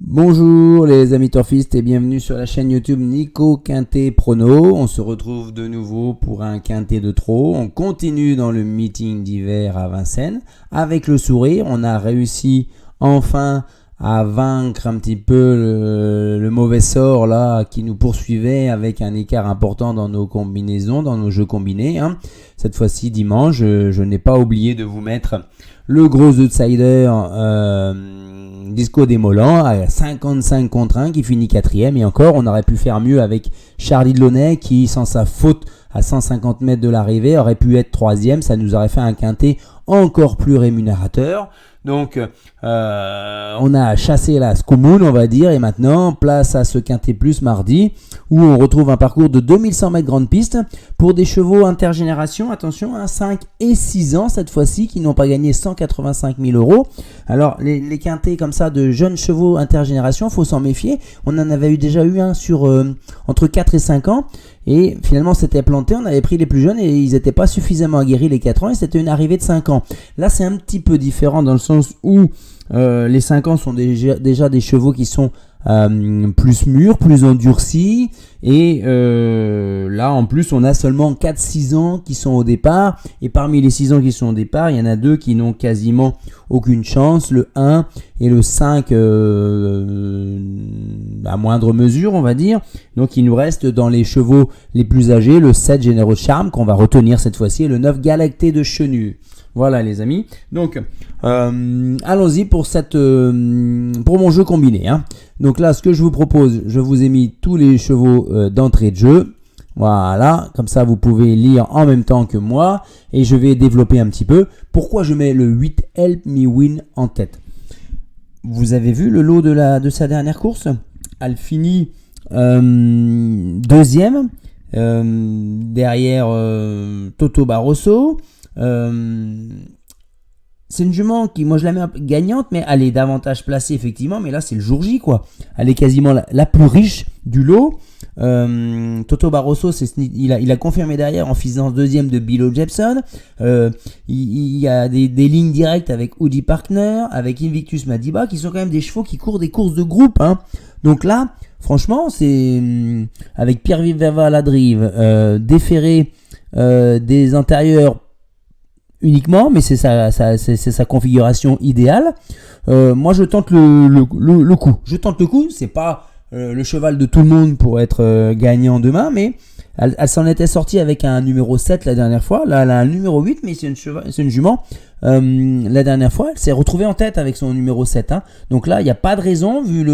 Bonjour les amis turfistes et bienvenue sur la chaîne YouTube Nico Quintet Prono. On se retrouve de nouveau pour un quintet de trop. On continue dans le meeting d'hiver à Vincennes. Avec le sourire, on a réussi enfin à vaincre un petit peu le mauvais sort là qui nous poursuivait avec un écart important dans nos combinaisons, dans nos jeux combinés. Cette fois-ci dimanche, je n'ai pas oublié de vous mettre le gros outsider Disco Démolant à 55 contre 1 qui finit 4ème. Et encore, on aurait pu faire mieux avec Charlie Delaunay qui, sans sa faute à 150 mètres de l'arrivée, aurait pu être 3ème. Ça nous aurait fait un quintet encore plus rémunérateur. Donc, on a chassé la Scoumoun, on va dire, et maintenant, place à ce quintet plus mardi, où on retrouve un parcours de 2100 mètres grande piste pour des chevaux intergénération, attention, 5 et 6 ans cette fois-ci, qui n'ont pas gagné 185 000 euros. Alors, les quintets comme ça de jeunes chevaux intergénération, faut s'en méfier. On en avait déjà eu un sur entre 4 et 5 ans. Et finalement, c'était planté. On avait pris les plus jeunes et ils n'étaient pas suffisamment aguerris les 4 ans. Et c'était une arrivée de 5 ans. Là, c'est un petit peu différent dans le sens où les 5 ans sont déjà des chevaux qui sont plus mûrs, plus endurcis. Et là, en plus, on a seulement 4-6 ans qui sont au départ. Et parmi les 6 ans qui sont au départ, il y en a 2 qui n'ont quasiment aucune chance. Le 1 et le 5 à moindre mesure, on va dire. Donc, il nous reste dans les chevaux les plus âgés, le 7 Généreux Charme, qu'on va retenir cette fois-ci, et le 9 Galacté de Chenu. Voilà les amis, donc allons-y pour mon jeu combiné. Donc là, ce que je vous propose, je vous ai mis tous les chevaux d'entrée de jeu. Voilà, comme ça vous pouvez lire en même temps que moi. Et je vais développer un petit peu pourquoi je mets le 8 Help Me Win en tête. Vous avez vu le lot de sa dernière course? Elle finit deuxième, derrière Toto Barroso. C'est une jument qui, moi je la mets gagnante, mais elle est davantage placée effectivement, mais là c'est le jour J quoi. Elle est quasiment la plus riche du lot. Toto Barroso, il a confirmé derrière en faisant deuxième de Billo Jepson. Il y a des lignes directes avec Woody Partner, avec Invictus Madiba, qui sont quand même des chevaux qui courent des courses de groupe. Donc là, franchement, c'est avec Pierre Viverva à la drive, déféré des intérieurs uniquement, mais c'est sa configuration idéale. Moi, je tente le coup. C'est pas le cheval de tout le monde pour être gagnant demain, mais elle s'en était sortie avec un numéro 7 la dernière fois. Là, elle a un numéro 8, mais c'est une jument. La dernière fois, elle s'est retrouvée en tête avec son numéro 7. Donc là, il n'y a pas de raison, vu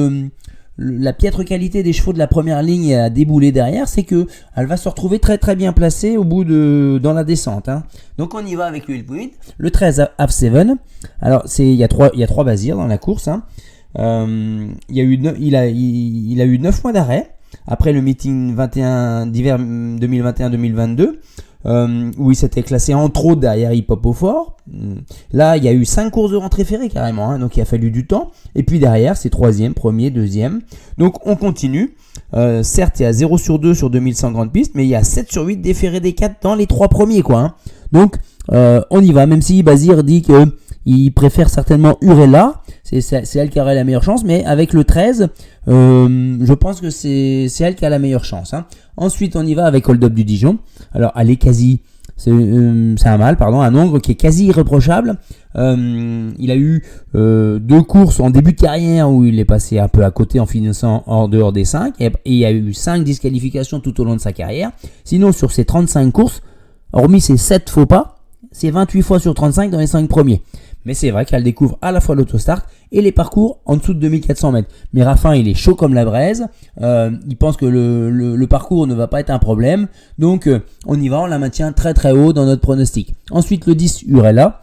la piètre qualité des chevaux de la première ligne à débouler derrière, c'est que elle va se retrouver très très bien placée au bout dans la descente. Donc on y va avec le 13 Half-7. Alors il y a trois basirs dans la course. Il a eu 9 mois d'arrêt après le meeting 21 d'hiver 2021-2022. Où il s'était classé entre autres derrière Hip Hop au Fort. Là, il y a eu 5 courses de rentrée ferrée carrément, donc il a fallu du temps. Et puis derrière, c'est 3e, 1er, 2e. Donc on continue. Certes, il y a 0 sur 2 sur 2100 grandes pistes, mais il y a 7 sur 8 déférés des 4 dans les 3 premiers, quoi. Donc on y va, même si Bazir dit qu'il préfère certainement Urella. C'est elle qui aurait la meilleure chance, mais avec le 13, je pense que c'est elle qui a la meilleure chance. Ensuite, on y va avec Hold Up du Dijon. Alors, elle est c'est un mâle, un ongre qui est quasi irréprochable. Il a eu 2 courses en début de carrière où il est passé un peu à côté en finissant en dehors des 5. Et il y a eu 5 disqualifications tout au long de sa carrière. Sinon, sur ses 35 courses, hormis ses 7 faux pas, c'est 28 fois sur 35 dans les 5 premiers. Mais c'est vrai qu'elle découvre à la fois l'autostart et les parcours en dessous de 2400 mètres. Mais Raffin, il est chaud comme la braise. Il pense que le parcours ne va pas être un problème. Donc, on y va, on la maintient très très haut dans notre pronostic. Ensuite, le 10 Urella,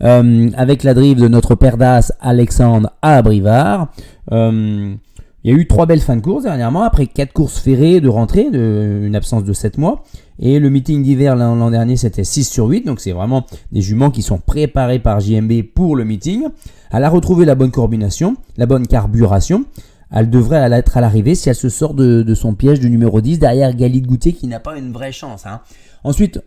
avec la drive de notre père d'As, Alexandre à Brivard. Il y a eu 3 belles fins de course dernièrement, après 4 courses ferrées de rentrée, une absence de 7 mois. Et le meeting d'hiver l'an dernier, c'était 6 sur 8. Donc c'est vraiment des juments qui sont préparés par JMB pour le meeting. Elle a retrouvé la bonne coordination, la bonne carburation. Elle devrait être à l'arrivée si elle se sort de son piège du numéro 10 derrière Galide Goutier qui n'a pas une vraie chance. Ensuite,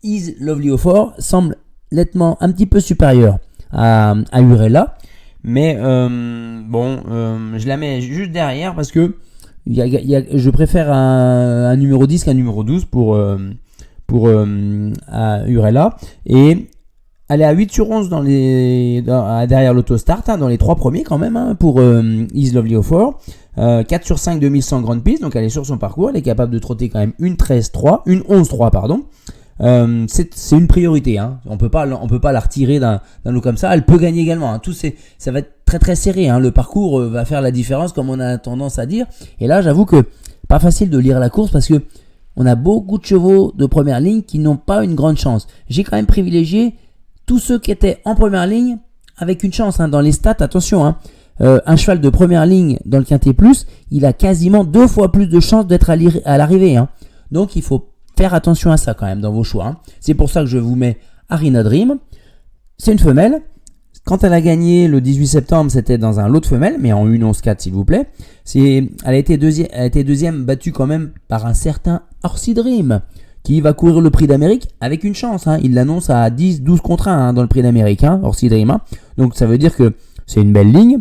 Is Lovely au Fort semble nettement un petit peu supérieur à Urella. Mais je la mets juste derrière parce que je préfère un numéro 10 qu'un numéro 12 pour Urella. Et elle est à 8 sur 11 derrière l'autostart, dans les 3 premiers quand même, pour Is Lovely Offer. 4 sur 5 2100 grandes pistes, donc elle est sur son parcours, elle est capable de trotter quand même une 11-3, pardon. C'est une priorité, on peut pas la retirer d'un lot comme ça. Elle peut gagner également, ça va être très très serré, le parcours va faire la différence comme on a tendance à dire. Et là j'avoue que pas facile de lire la course parce que on a beaucoup de chevaux de première ligne qui n'ont pas une grande chance. J'ai quand même privilégié tous ceux qui étaient en première ligne avec une chance, dans les stats, attention, un cheval de première ligne dans le Quintet Plus, il a quasiment 2 fois plus de chances d'être à l'arrivée, donc il faut faire attention à ça quand même dans vos choix, C'est pour ça que je vous mets Arena Dream. C'est une femelle. Quand elle a gagné le 18 septembre, c'était dans un lot de femelles, mais en 1-11-4 s'il vous plaît. Elle a été deuxième, battue quand même par un certain Orsi Dream, qui va courir le prix d'Amérique avec une chance. Il l'annonce à 10-12 contre 1 dans le prix d'Amérique, Orsi Dream. Donc ça veut dire que c'est une belle ligne.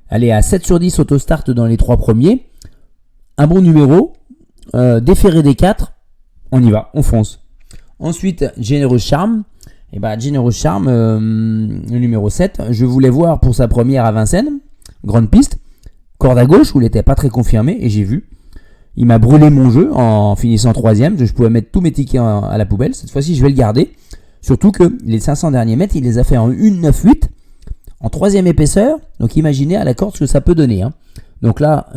Elle est à 7 sur 10 auto-start dans les 3 premiers. Un bon numéro. Déféré des 4. On y va, on fonce. Ensuite, Generous Charm. Generous Charm, le numéro 7. Je voulais voir pour sa première à Vincennes. Grande piste. Corde à gauche où il n'était pas très confirmé. Et j'ai vu. Il m'a brûlé mon jeu en finissant 3ème. Je pouvais mettre tous mes tickets à la poubelle. Cette fois-ci, je vais le garder. Surtout que les 500 derniers mètres, il les a fait en 1-9-8. En 3ème épaisseur. Donc imaginez à la corde ce que ça peut donner. Donc là,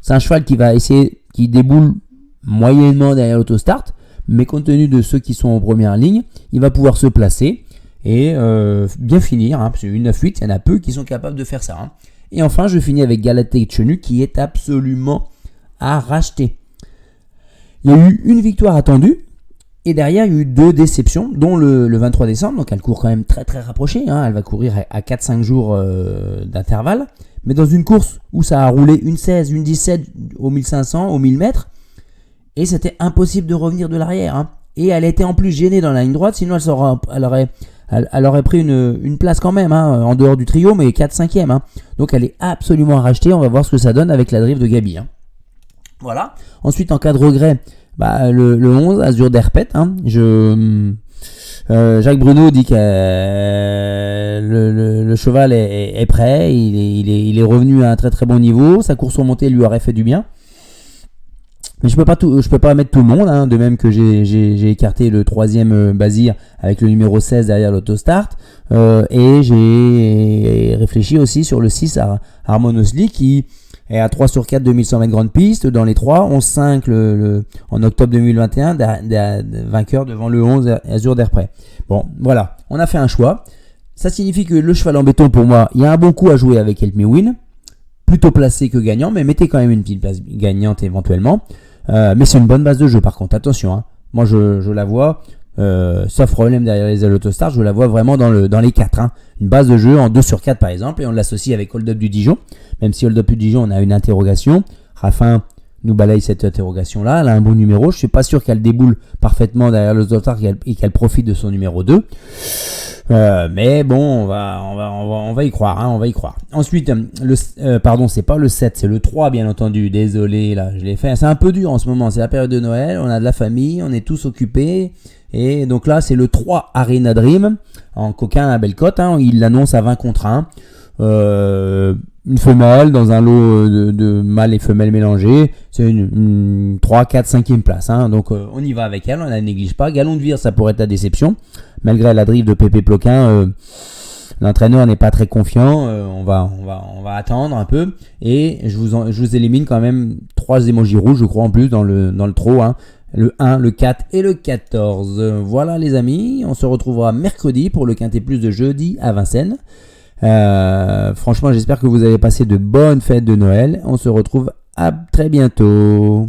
c'est un cheval qui déboule moyennement derrière l'autostart. Mais compte tenu de ceux qui sont en première ligne, il va pouvoir se placer et bien finir. Parce que 1-9-8, il y en a peu qui sont capables de faire ça. Et enfin, je finis avec Galatée Chenu qui est absolument à racheter. Il y a eu une victoire attendue. Et derrière, il y a eu 2 déceptions, dont le 23 décembre. Donc, elle court quand même très, très rapprochée. Elle va courir à 4-5 jours d'intervalle. Mais dans une course où ça a roulé une 16, une 17 au 1500, au 1000 mètres. Et c'était impossible de revenir de l'arrière. Et elle était en plus gênée dans la ligne droite. Sinon, elle aurait pris une place quand même, en dehors du trio, mais 4-5e. Donc, elle est absolument à racheter. On va voir ce que ça donne avec la drift de Gabi. Voilà. Ensuite, en cas de regret, le 11, Azur d'Herpet. Jacques Bruno dit que le cheval est prêt. Il est revenu à un très très bon niveau. Sa course remontée lui aurait fait du bien. Mais je peux pas mettre tout le monde, de même que j'ai écarté le 3ème Bazir avec le numéro 16 derrière l'autostart. Et j'ai réfléchi aussi sur le 6 Harmonously qui est à 3 sur 4 2100 mètres grande piste dans les 3, 11-5 en octobre 2021, vainqueur devant le 11 Azur d'Airprès. Bon, voilà, on a fait un choix. Ça signifie que le cheval en béton, pour moi, il y a un bon coup à jouer avec Help Me Win. Plutôt placé que gagnant, mais mettez quand même une petite place gagnante éventuellement. Mais c'est une bonne base de jeu par contre, attention. Moi je la vois, sauf problème derrière les Autostars, je la vois vraiment dans les 4. Une base de jeu en 2 sur 4 par exemple, et on l'associe avec Hold Up du Dijon. Même si Hold Up du Dijon, on a une interrogation. Raffin nous balaye cette interrogation-là. Elle a un bon numéro. Je suis pas sûr qu'elle déboule parfaitement derrière le Autostars et qu'elle profite de son numéro 2. Mais bon, on va y croire, on va y croire. Ensuite, c'est pas le 7, c'est le 3 bien entendu. Désolé, là, je l'ai fait. C'est un peu dur en ce moment, c'est la période de Noël, on a de la famille, on est tous occupés. Et donc là, c'est le 3 Arena Dream, en coquin à belle cote, il l'annonce à 20 contre 1. Une femelle dans un lot de mâles et femelles mélangés, c'est une 3, 4, 5e place. Donc on y va avec elle, on la néglige pas. Galon de Vire, ça pourrait être la déception. Malgré la drift de Pépé Ploquin, l'entraîneur n'est pas très confiant. On va attendre un peu. Et je vous élimine quand même 3 émojis rouges, je crois, en plus dans le trot. Le 1, le 4 et le 14. Voilà les amis, on se retrouvera mercredi pour le Quintet Plus de jeudi à Vincennes. Franchement, j'espère que vous avez passé de bonnes fêtes de Noël. On se retrouve à très bientôt.